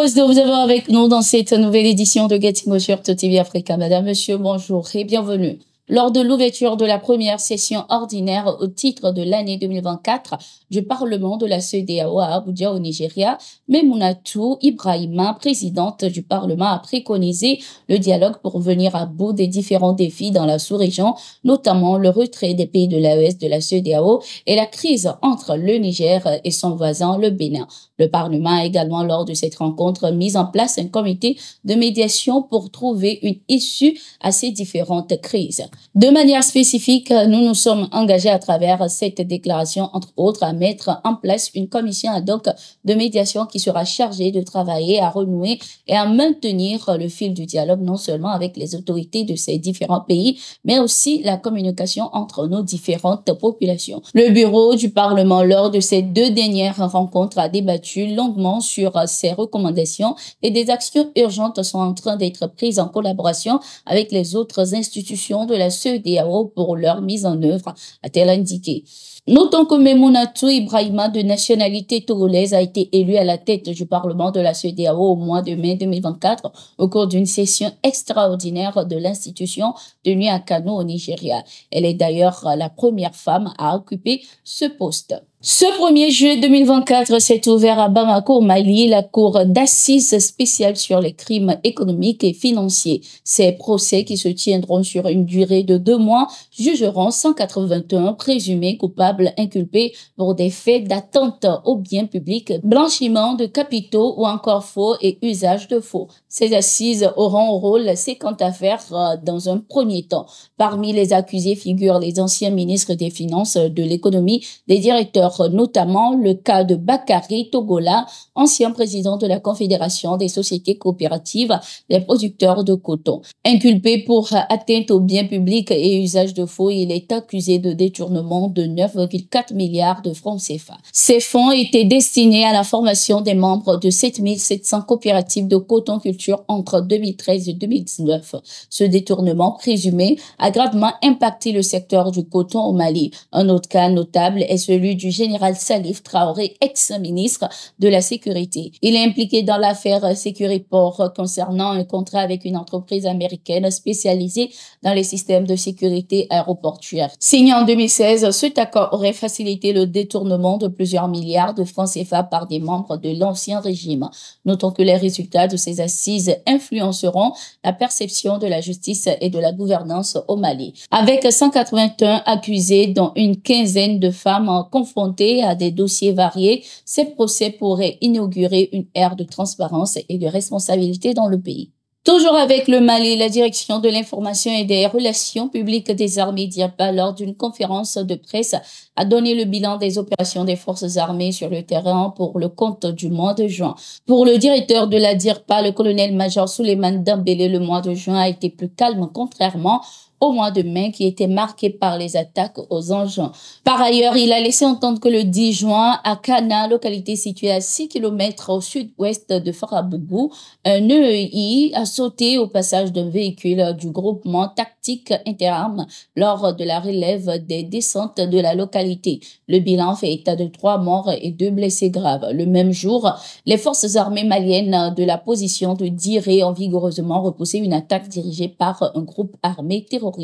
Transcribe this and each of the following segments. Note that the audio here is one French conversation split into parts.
Heureuse de vous avoir avec nous dans cette nouvelle édition de Getting sur TV Africa. Madame, monsieur, bonjour et bienvenue. Lors de l'ouverture de la première session ordinaire au titre de l'année 2024 du Parlement de la CEDEAO à Abuja au Nigeria, Memunatu Ibrahima, présidente du Parlement, a préconisé le dialogue pour venir à bout des différents défis dans la sous-région, notamment le retrait des pays de l'AES de la CEDEAO et la crise entre le Niger et son voisin, le Bénin. Le Parlement a également, lors de cette rencontre, mis en place un comité de médiation pour trouver une issue à ces différentes crises. De manière spécifique, nous nous sommes engagés à travers cette déclaration, entre autres, à mettre en place une commission ad hoc de médiation qui sera chargée de travailler à renouer et à maintenir le fil du dialogue, non seulement avec les autorités de ces différents pays, mais aussi la communication entre nos différentes populations. Le bureau du Parlement, lors de ces deux dernières rencontres, a débattu longuement sur ces recommandations et des actions urgentes sont en train d'être prises en collaboration avec les autres institutions de la CEDEAO pour leur mise en œuvre, a-t-elle indiqué. Notons que Memunatu Ibrahima, de nationalité togolaise, a été élu à la tête du Parlement de la CEDEAO au mois de mai 2024 au cours d'une session extraordinaire de l'institution tenue à Kano au Nigeria. Elle est d'ailleurs la première femme à occuper ce poste. Ce 1er juillet 2024 s'est ouvert à Bamako, au Mali, la cour d'assises spéciale sur les crimes économiques et financiers. Ces procès, qui se tiendront sur une durée de 2 mois, jugeront 181 présumés coupables inculpés pour des faits d'atteinte aux biens publics, blanchiment de capitaux ou encore faux et usage de faux. Ces assises auront au rôle 50 affaires dans un premier temps. Parmi les accusés figurent les anciens ministres des Finances, de l'économie, des directeurs, notamment le cas de Bakary Togola, ancien président de la Confédération des sociétés coopératives des producteurs de coton. Inculpé pour atteinte aux biens publics et usage de faux, il est accusé de détournement de 9,4 milliards de francs CFA. Ces fonds étaient destinés à la formation des membres de 7700 coopératives de coton culture entre 2013 et 2019. Ce détournement présumé a gravement impacté le secteur du coton au Mali. Un autre cas notable est celui du général Salif Traoré, ex-ministre de la Sécurité. Il est impliqué dans l'affaire Securiport concernant un contrat avec une entreprise américaine spécialisée dans les systèmes de sécurité aéroportuaire. Signé en 2016, cet accord aurait facilité le détournement de plusieurs milliards de francs CFA par des membres de l'ancien régime. Notons que les résultats de ces assises influenceront la perception de la justice et de la gouvernance au Mali. Avec 181 accusés, dont une quinzaine de femmes confrontées à des dossiers variés, ces procès pourraient inaugurer une ère de transparence et de responsabilité dans le pays. Toujours avec le Mali, la direction de l'information et des relations publiques des armées DIRPA, lors d'une conférence de presse, a donné le bilan des opérations des forces armées sur le terrain pour le compte du mois de juin. Pour le directeur de la DIRPA, le colonel-major Souleymane Dembélé, le mois de juin a été plus calme, contrairement au mois de mai qui était marqué par les attaques aux engins. Par ailleurs, il a laissé entendre que le 10 juin, à Kana, localité située à 6 km au sud-ouest de Farabougou, un EEI a sauté au passage d'un véhicule du groupement tactique interarmes lors de la relève des descentes de la localité. Le bilan fait état de 3 morts et 2 blessés graves. Le même jour, les forces armées maliennes de la position de Diré ont vigoureusement repoussé une attaque dirigée par un groupe armé terroriste.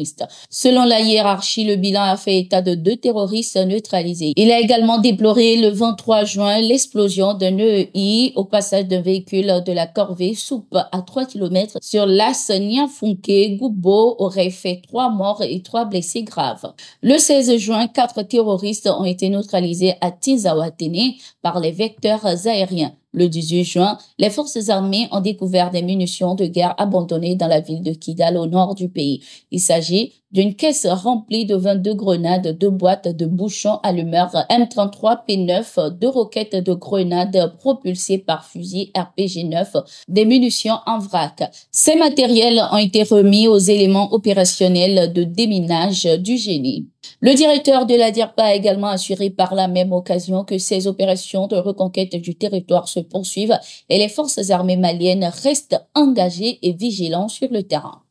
Selon la hiérarchie, le bilan a fait état de 2 terroristes neutralisés. Il a également déploré le 23 juin l'explosion d'un EEI au passage d'un véhicule de la corvée Soupe à 3 km sur l'As Niafunke-Goubo aurait fait 3 morts et 3 blessés graves. Le 16 juin, 4 terroristes ont été neutralisés à Tinzawatene par les vecteurs aériens. Le 18 juin, les forces armées ont découvert des munitions de guerre abandonnées dans la ville de Kidal au nord du pays. Il s'agit d'une caisse remplie de 22 grenades, 2 boîtes de bouchons allumeurs M33P9, 2 roquettes de grenades propulsées par fusil RPG-9, des munitions en vrac. Ces matériels ont été remis aux éléments opérationnels de déminage du génie. Le directeur de la DIRPA a également assuré par la même occasion que ces opérations de reconquête du territoire se poursuivent et les forces armées maliennes restent engagées et vigilantes sur le terrain.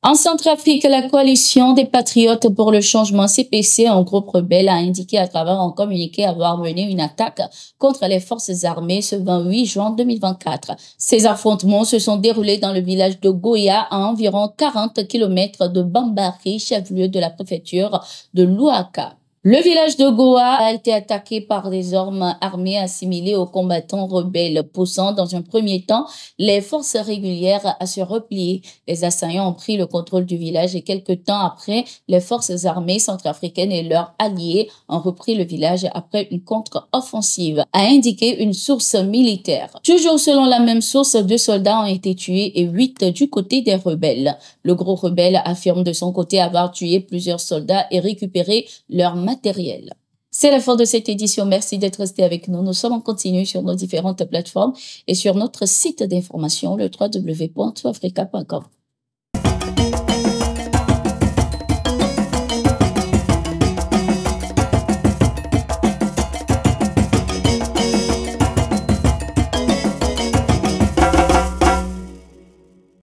En Centrafrique, la coalition des patriotes pour le changement CPC, un groupe rebelle, a indiqué à travers un communiqué avoir mené une attaque contre les forces armées ce 28 juin 2024. Ces affrontements se sont déroulés dans le village de Goya, à environ 40 km de Bambari, chef-lieu de la préfecture de Louaka. Le village de Goa a été attaqué par des hommes armés assimilés aux combattants rebelles, poussant dans un premier temps les forces régulières à se replier. Les assaillants ont pris le contrôle du village et quelques temps après, les forces armées centrafricaines et leurs alliés ont repris le village après une contre-offensive, a indiqué une source militaire. Toujours selon la même source, 2 soldats ont été tués et 8 du côté des rebelles. Le groupe rebelle affirme de son côté avoir tué plusieurs soldats et récupéré leur matériel. C'est la fin de cette édition. Merci d'être resté avec nous. Nous sommes en continu sur nos différentes plateformes et sur notre site d'information, le www.toutafrica.com.